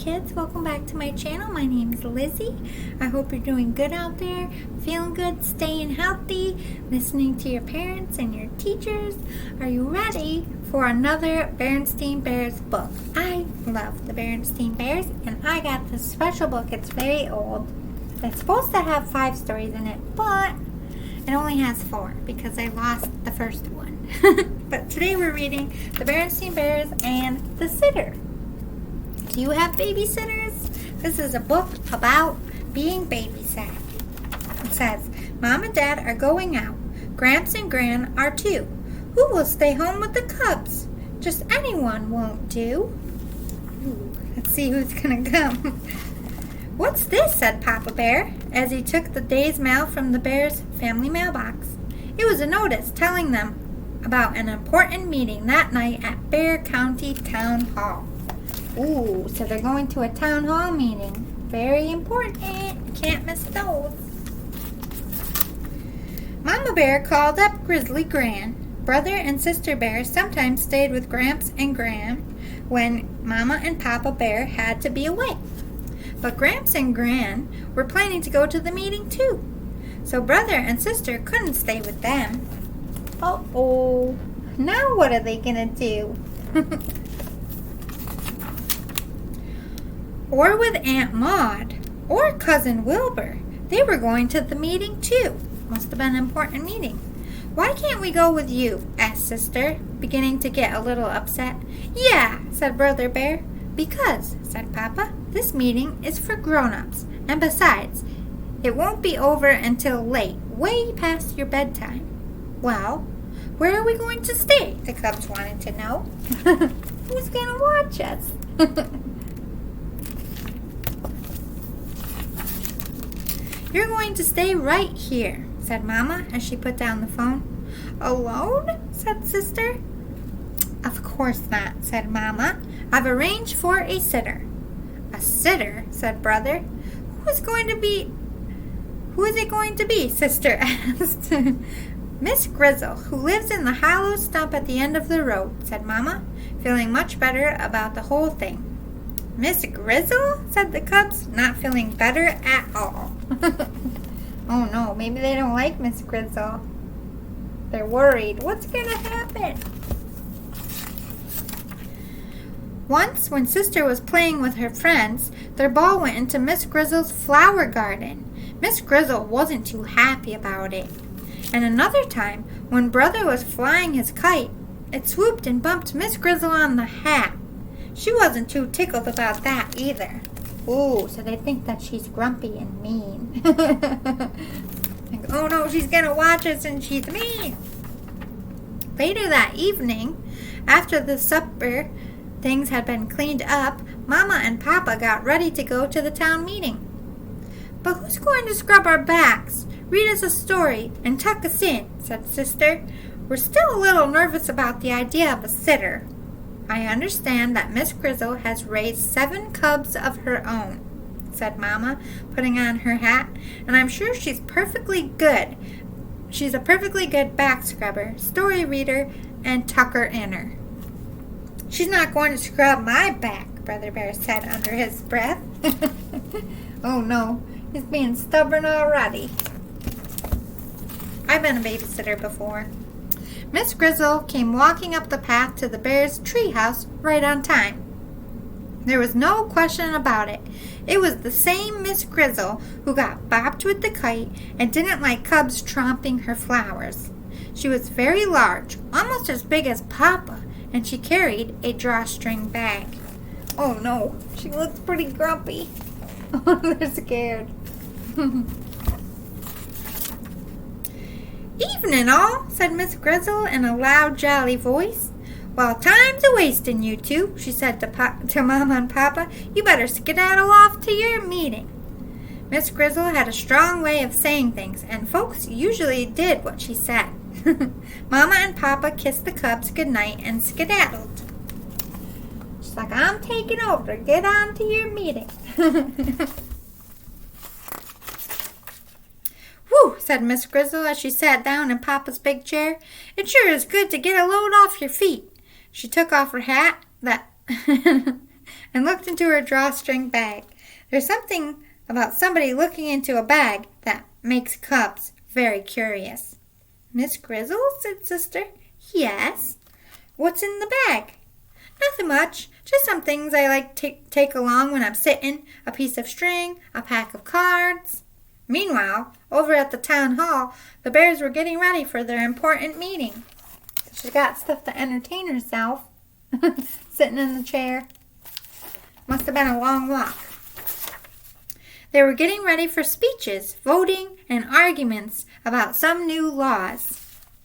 kids, welcome back to my channel. My name is Lizzie. I hope you're doing good out there, feeling good, staying healthy, listening to your parents and your teachers. Are you ready for another Berenstain Bears book? I love the Berenstain Bears, and I got this special book. It's very old. It's supposed to have 5 stories in it, but it only has 4 because I lost the first one. But today we're reading the Berenstain Bears and the Sitter. Do you have babysitters? This is a book about being babysat. It says, Mom and Dad are going out. Gramps and Gran are too. Who will stay home with the cubs? Just anyone won't do. Ooh, let's see who's gonna come. What's this? Said Papa Bear as he took the day's mail from the Bears' family mailbox. It was a notice telling them about an important meeting that night at Bear County Town Hall. Ooh, so they're going to a town hall meeting. Very important. Can't miss those. Mama Bear called up Grizzly Gran. Brother and Sister Bear sometimes stayed with Gramps and Gran when Mama and Papa Bear had to be away. But Gramps and Gran were planning to go to the meeting too. So Brother and Sister couldn't stay with them. Uh-oh. Now what are they gonna do? Or with Aunt Maud, or Cousin Wilbur. They were going to the meeting too. Must have been an important meeting. Why can't we go with you? Asked Sister, beginning to get a little upset. Yeah, said Brother Bear. Because, said Papa, this meeting is for grown-ups. And besides, it won't be over until late, way past your bedtime. Well, where are we going to stay? The cubs wanted to know. Who's going to watch us? You're going to stay right here, said Mama as she put down the phone. Alone? Said Sister. Of course not, said Mama. I've arranged for a sitter. A sitter? Said Brother. Who is it going to be? Sister asked. Miss Grizzle, who lives in the hollow stump at the end of the road, said Mama, feeling much better about the whole thing. Miss Grizzle? Said the cubs, not feeling better at all. Oh no, maybe they don't like Miss Grizzle. They're worried. What's gonna happen? Once, when Sister was playing with her friends, their ball went into Miss Grizzle's flower garden. Miss Grizzle wasn't too happy about it. And another time, when Brother was flying his kite, it swooped and bumped Miss Grizzle on the hat. She wasn't too tickled about that either. Ooh, so they think that she's grumpy and mean. Like, oh no, she's gonna watch us and she's mean. Later that evening, after the supper things had been cleaned up, Mama and Papa got ready to go to the town meeting. But who's going to scrub our backs, read us a story, and tuck us in? Said Sister. We're still a little nervous about the idea of a sitter. I understand that Miss Grizzle has raised 7 cubs of her own, said Mama, putting on her hat, and I'm sure she's perfectly good. She's a perfectly good back scrubber, story reader, and tucker-inner. She's not going to scrub my back, Brother Bear said under his breath. Oh no, he's being stubborn already. I've been a babysitter before. Miss Grizzle came walking up the path to the Bears' treehouse right on time. There was no question about it. It was the same Miss Grizzle who got bopped with the kite and didn't like cubs tromping her flowers. She was very large, almost as big as Papa, and she carried a drawstring bag. Oh no, she looks pretty grumpy. Oh, they're scared. Evening all, said Miss Grizzle in a loud, jolly voice. Well, time's a-wasting, you two, she said to Mama and Papa. You better skedaddle off to your meeting. Miss Grizzle had a strong way of saying things, and folks usually did what she said. Mama and Papa kissed the cubs goodnight and skedaddled. She's like, I'm taking over. Get on to your meeting. Whew, said Miss Grizzle as she sat down in Papa's big chair. It sure is good to get a load off your feet. She took off her hat and looked into her drawstring bag. There's something about somebody looking into a bag that makes cubs very curious. Miss Grizzle, said Sister. Yes. What's in the bag? Nothing much. Just some things I like to take along when I'm sitting. A piece of string, a pack of cards. Meanwhile, over at the town hall, the bears were getting ready for their important meeting. She got stuff to entertain herself, sitting in the chair. Must have been a long walk. They were getting ready for speeches, voting, and arguments about some new laws.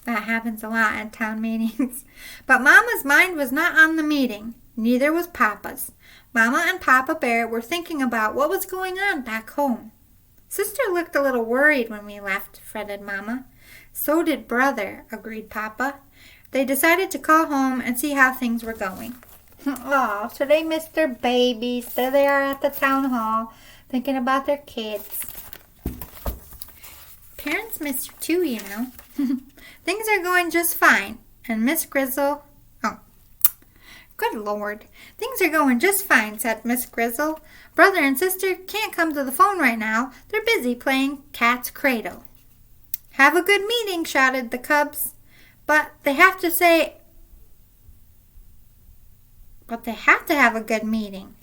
That happens a lot at town meetings. But Mama's mind was not on the meeting. Neither was Papa's. Mama and Papa Bear were thinking about what was going on back home. Sister looked a little worried when we left, fretted Mama. So did Brother, agreed Papa. They decided to call home and see how things were going. Oh, so they missed their babies. There they are at the town hall, thinking about their kids. Parents miss you too, you know. Things are going just fine. And Miss Grizzle... Oh, good Lord. Things are going just fine, said Miss Grizzle. Brother and Sister can't come to the phone right now. They're busy playing cat's cradle. Have a good meeting, shouted the cubs. But they have to have a good meeting.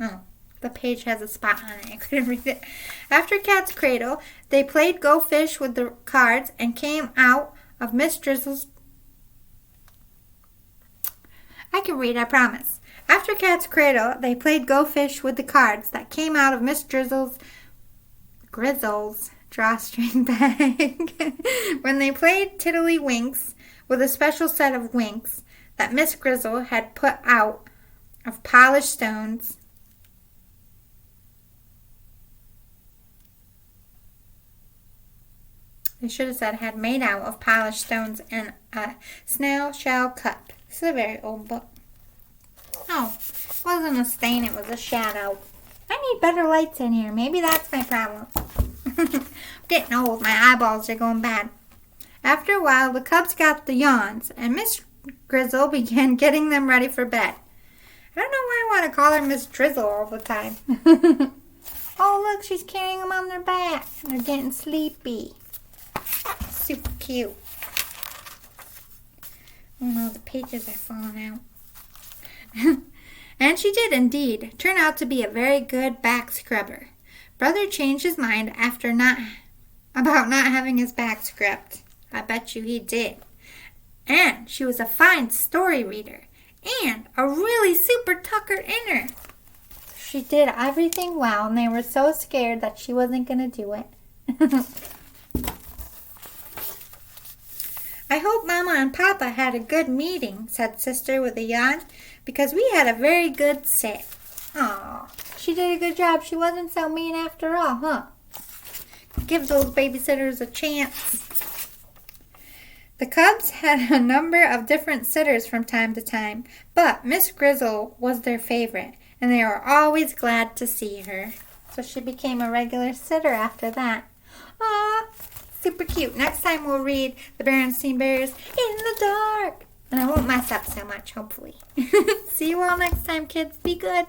Oh, the page has a spot on it. I couldn't read it. After Cat's Cradle, they played Go Fish with the cards and came out of Miss Drizzle's... I can read, I promise. After Cat's Cradle, they played Go Fish with the cards that came out of Miss Grizzle's drawstring bag. When they played Tiddlywinks with a special set of winks that Miss Grizzle had put out of polished stones. They should have said had made out of polished stones and a snail shell cup. This is a very old book. Oh, it wasn't a stain, it was a shadow. I need better lights in here. Maybe that's my problem. I'm getting old. My eyeballs are going bad. After a while, the cubs got the yawns, and Miss Grizzle began getting them ready for bed. I don't know why I want to call her Miss Drizzle all the time. Oh, look, she's carrying them on their back. They're getting sleepy. Super cute. Oh no, the pages are falling out. And she did indeed turn out to be a very good back scrubber. Brother changed his mind after about not having his back scrubbed. I bet you he did. And she was a fine story reader and a really super tuckered inner. She did everything well, and they were so scared that she wasn't going to do it. I hope Mama and Papa had a good meeting, said Sister with a yawn, because we had a very good sit. Aw, she did a good job. She wasn't so mean after all, huh? Give those babysitters a chance. The cubs had a number of different sitters from time to time, but Miss Grizzle was their favorite, and they were always glad to see her. So she became a regular sitter after that. Aw, super cute. Next time we'll read the Berenstain Bears in the dark. And I won't mess up so much, hopefully. See you all next time, kids. Be good.